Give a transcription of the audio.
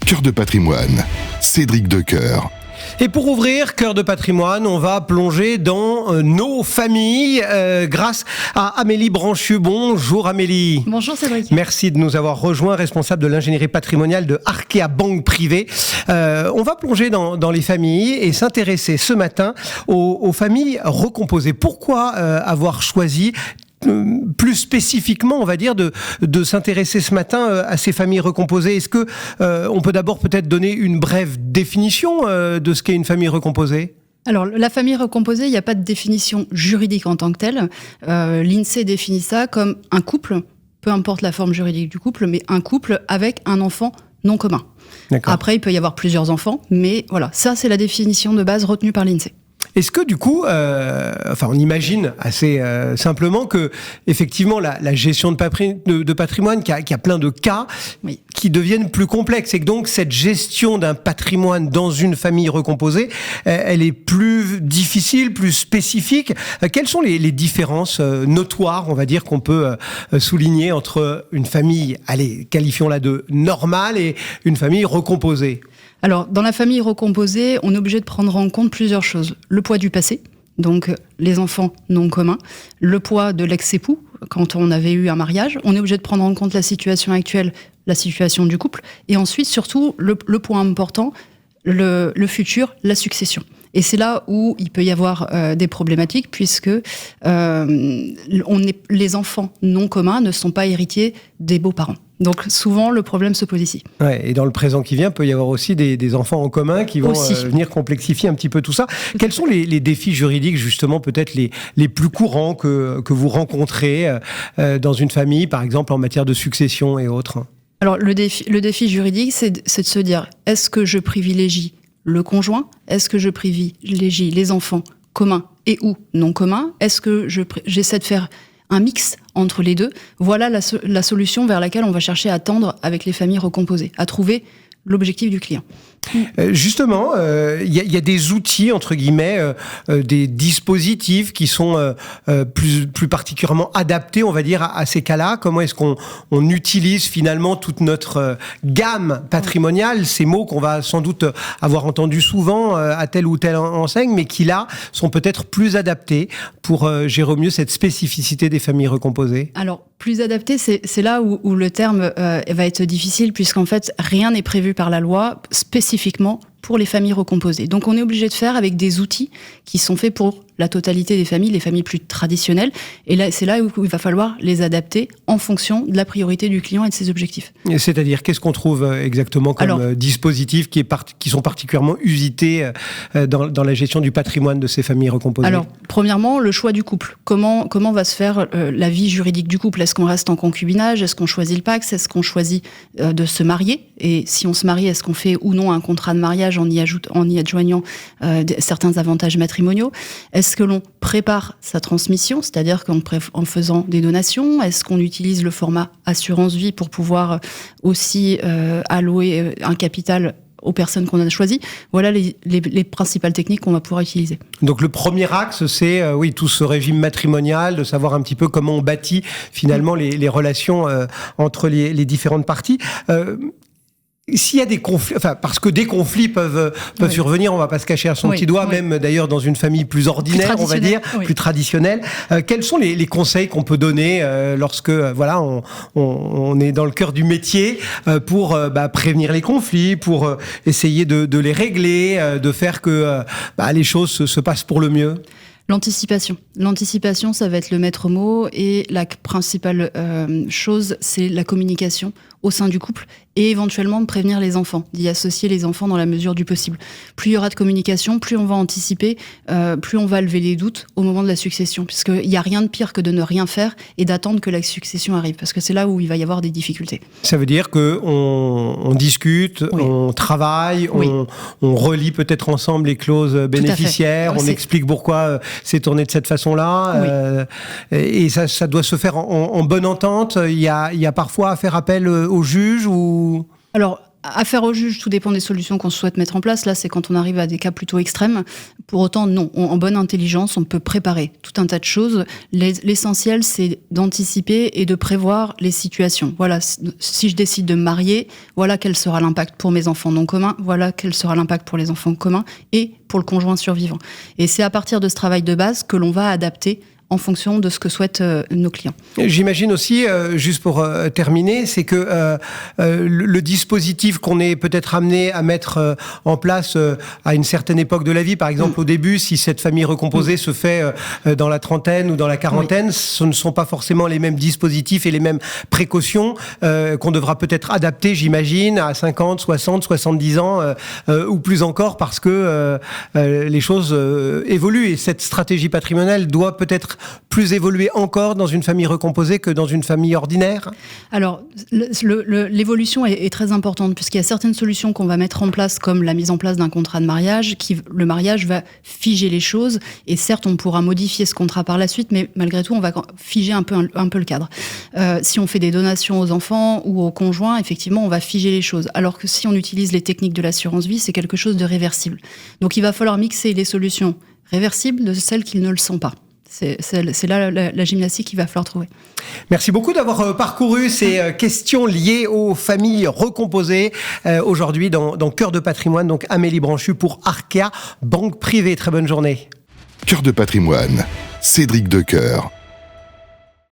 Cœur de patrimoine, Cédric Decoeur. Et pour ouvrir Cœur de patrimoine, on va plonger dans nos familles grâce à Amélie Branchieux. Bonjour Amélie. Bonjour Cédric. Merci de nous avoir rejoints, responsable de l'ingénierie patrimoniale de Arkea Banque Privée. On va plonger dans les familles et s'intéresser ce matin aux familles recomposées. Pourquoi avoir choisi plus spécifiquement, on va dire, de s'intéresser ce matin à ces familles recomposées? Est-ce que on peut d'abord peut-être donner une brève définition de ce qu'est une famille recomposée? Alors, la famille recomposée, il n'y a pas de définition juridique en tant que telle. L'INSEE définit ça comme un couple, peu importe la forme juridique du couple, mais un couple avec un enfant non commun. D'accord. Après, il peut y avoir plusieurs enfants, mais voilà, ça c'est la définition de base retenue par l'INSEE. Est-ce que du coup, on imagine assez simplement que effectivement la gestion de patrimoine, qu'il y a plein de cas Oui. qui deviennent plus complexes, et que donc cette gestion d'un patrimoine dans une famille recomposée, elle est plus difficile, plus spécifique. Quelles sont les différences notoires, on va dire, qu'on peut souligner entre une famille, allez, qualifions-la de normale, et une famille recomposée? Alors, dans la famille recomposée, on est obligé de prendre en compte plusieurs choses. Le poids du passé, donc les enfants non communs, le poids de l'ex-époux, quand on avait eu un mariage. On est obligé de prendre en compte la situation actuelle, la situation du couple, et ensuite, surtout, le point important, le futur, la succession. Et c'est là où il peut y avoir des problématiques, puisque les enfants non communs ne sont pas héritiers des beaux-parents. Donc souvent, le problème se pose ici. Ouais, et dans le présent qui vient, peut y avoir aussi des enfants en commun qui vont venir complexifier un petit peu tout ça. Quels sont les défis juridiques, justement, peut-être les plus courants que vous rencontrez dans une famille, par exemple en matière de succession et autres? Alors le défi juridique, c'est de se dire, est-ce que je privilégie le conjoint? Est-ce que je privilégie les enfants communs et ou non communs? Est-ce que j'essaie de faire un mix entre les deux? Voilà la solution vers laquelle on va chercher à tendre avec les familles recomposées, à trouver l'objectif du client. Justement, il y a des outils, entre guillemets, des dispositifs qui sont plus particulièrement adaptés, on va dire, à ces cas-là. Comment est-ce qu'on utilise finalement toute notre gamme patrimoniale, ces mots qu'on va sans doute avoir entendus souvent à telle ou telle enseigne, mais qui là sont peut-être plus adaptés pour gérer au mieux cette spécificité des familles recomposées? Alors, plus adapté, c'est là où le terme va être difficile, puisqu'en fait, rien n'est prévu par la loi spécifiquement pour les familles recomposées. Donc on est obligé de faire avec des outils qui sont faits pour la totalité des familles, les familles plus traditionnelles. Et là, c'est là où il va falloir les adapter en fonction de la priorité du client et de ses objectifs. C'est-à-dire, qu'est-ce qu'on trouve exactement comme dispositifs qui sont particulièrement usités dans la gestion du patrimoine de ces familles recomposées? Alors, premièrement, le choix du couple. Comment va se faire la vie juridique du couple? Est-ce qu'on reste en concubinage? Est-ce qu'on choisit le Pacs? Est-ce qu'on choisit de se marier? Et si on se marie, est-ce qu'on fait ou non un contrat de mariage en y adjoignant certains avantages matrimoniaux? Est-ce que l'on prépare sa transmission, c'est-à-dire en faisant des donations? Est-ce qu'on utilise le format assurance vie pour pouvoir aussi allouer un capital aux personnes qu'on a choisies? Voilà les principales techniques qu'on va pouvoir utiliser. Donc le premier axe, c'est tout ce régime matrimonial, de savoir un petit peu comment on bâtit finalement les relations entre les différentes parties. S'il y a des conflits, parce que des conflits peuvent survenir, on va pas se cacher à son petit doigt, même d'ailleurs dans une famille plus ordinaire, on va dire, plus traditionnelle. Quels sont les conseils qu'on peut donner lorsque on est dans le cœur du métier pour prévenir les conflits, pour essayer de les régler, de faire que les choses se passent pour le mieux? L'anticipation. L'anticipation, ça va être le maître mot, et la principale chose, c'est la communication au sein du couple, et éventuellement de prévenir les enfants, d'y associer les enfants dans la mesure du possible. Plus il y aura de communication, plus on va anticiper, plus on va lever les doutes au moment de la succession, puisqu'il n'y a rien de pire que de ne rien faire et d'attendre que la succession arrive, parce que c'est là où il va y avoir des difficultés. Ça veut dire qu'on discute, on travaille, on relit peut-être ensemble les clauses bénéficiaires, on explique pourquoi c'est tourné de cette façon-là, et ça doit se faire en bonne entente. Il y a parfois à faire appel au juge ou... Alors, affaire au juge, tout dépend des solutions qu'on souhaite mettre en place. Là, c'est quand on arrive à des cas plutôt extrêmes. Pour autant, non. En bonne intelligence, on peut préparer tout un tas de choses. L'essentiel, c'est d'anticiper et de prévoir les situations. Voilà, si je décide de me marier, voilà quel sera l'impact pour mes enfants non communs, voilà quel sera l'impact pour les enfants communs et pour le conjoint survivant. Et c'est à partir de ce travail de base que l'on va adapter en fonction de ce que souhaitent nos clients. J'imagine aussi, juste pour terminer, c'est que le dispositif qu'on est peut-être amené à mettre en place à une certaine époque de la vie, par exemple au début, si cette famille recomposée se fait dans la trentaine ou dans la quarantaine, ce ne sont pas forcément les mêmes dispositifs et les mêmes précautions qu'on devra peut-être adapter, j'imagine, à 50, 60, 70 ans ou plus encore, parce que les choses évoluent et cette stratégie patrimoniale doit peut-être plus évoluer encore dans une famille recomposée que dans une famille ordinaire? Alors, l'évolution est très importante, puisqu'il y a certaines solutions qu'on va mettre en place, comme la mise en place d'un contrat de mariage, le mariage va figer les choses, et certes, on pourra modifier ce contrat par la suite, mais malgré tout, on va figer un peu le cadre. Si on fait des donations aux enfants ou aux conjoints, effectivement, on va figer les choses. Alors que si on utilise les techniques de l'assurance vie, c'est quelque chose de réversible. Donc, il va falloir mixer les solutions réversibles de celles qui ne le sont pas. C'est là la gymnastique qu'il va falloir trouver. Merci beaucoup d'avoir parcouru ces questions liées aux familles recomposées aujourd'hui dans Cœur de patrimoine. Donc Amélie Branchu pour Arkea Banque Privée. Très bonne journée. Cœur de patrimoine, Cédric Decoeur.